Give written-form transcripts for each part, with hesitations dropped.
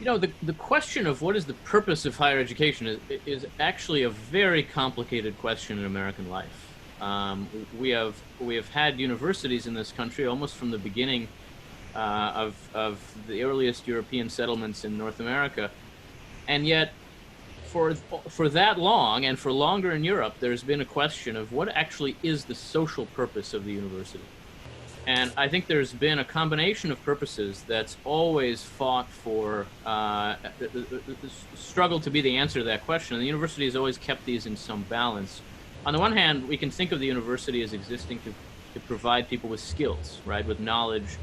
The question of what is the purpose of higher education is actually a very complicated question in American life. We have had universities in this country almost from the beginning of the earliest European settlements in North America, and yet for for that long and for longer in Europe, there's been a question of what actually is the social purpose of the university. And I think there's been a combination of purposes that's always fought for, struggle to be the answer to that question. And the university has always kept these in some balance. On the one hand, we can think of the university as existing to provide people with skills, right, with knowledge,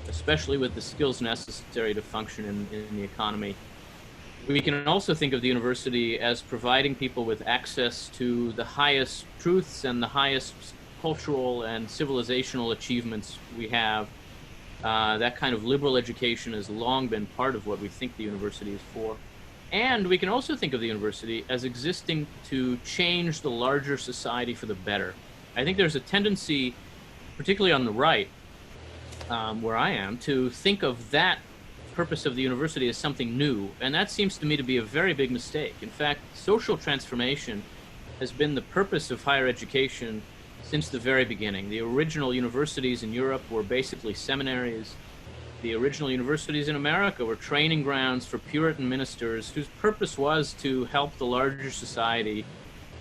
especially with the skills necessary to function in the economy. We can also think of the university as providing people with access to the highest truths and the highest cultural and civilizational achievements we have. That kind of liberal education has long been part of what we think the university is for. And we can also think of the university as existing to change the larger society for the better. I think there's a tendency, particularly on the right, where I am, to think of that purpose of the university as something new. And that seems to me to be a very big mistake. In fact, social transformation has been the purpose of higher education since the very beginning. The original universities in Europe were basically seminaries. The original universities in America were training grounds for Puritan ministers whose purpose was to help the larger society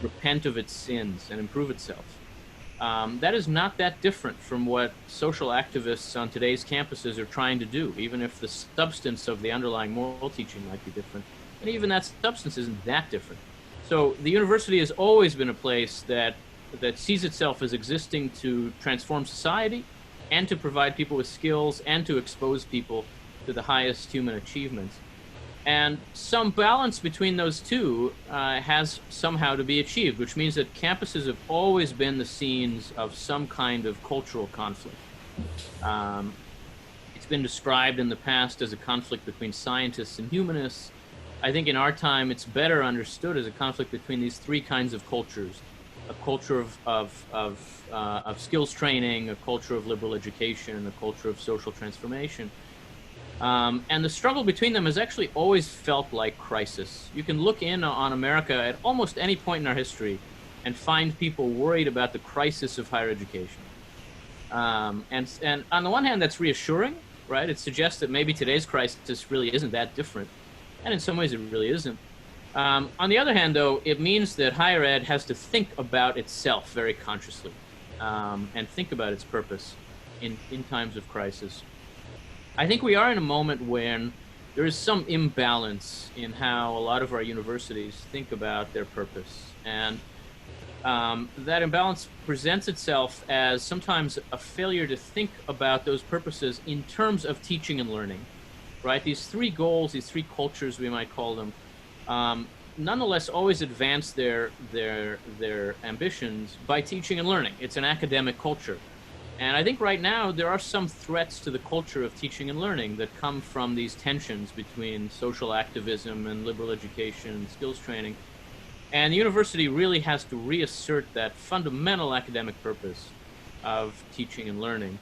repent of its sins and improve itself. That is not that different from what social activists on today's campuses are trying to do, even if the substance of the underlying moral teaching might be different. And even that substance isn't that different. So the university has always been a place that sees itself as existing to transform society and to provide people with skills and to expose people to the highest human achievements. And some balance between those two has somehow to be achieved, which means that campuses have always been the scenes of some kind of cultural conflict. It's been described in the past as a conflict between scientists and humanists. I think in our time it's better understood as a conflict between these three kinds of cultures: a culture of skills training, a culture of liberal education, a culture of social transformation. And the struggle between them has actually always felt like crisis. You can look in on America at almost any point in our history and find people worried about the crisis of higher education. And on the one hand, that's reassuring, right? It suggests that maybe today's crisis really isn't that different. And in some ways, it really isn't. On the other hand, though, it means that higher ed has to think about itself very consciously and think about its purpose in times of crisis. I think we are in a moment when there is some imbalance in how a lot of our universities think about their purpose. And that imbalance presents itself as sometimes a failure to think about those purposes in terms of teaching and learning, right? These three goals, these three cultures, we might call them, nonetheless always advance their ambitions by teaching and learning. It's an academic culture. And I think right now there are some threats to the culture of teaching and learning that come from these tensions between social activism and liberal education and skills training. And the university really has to reassert that fundamental academic purpose of teaching and learning.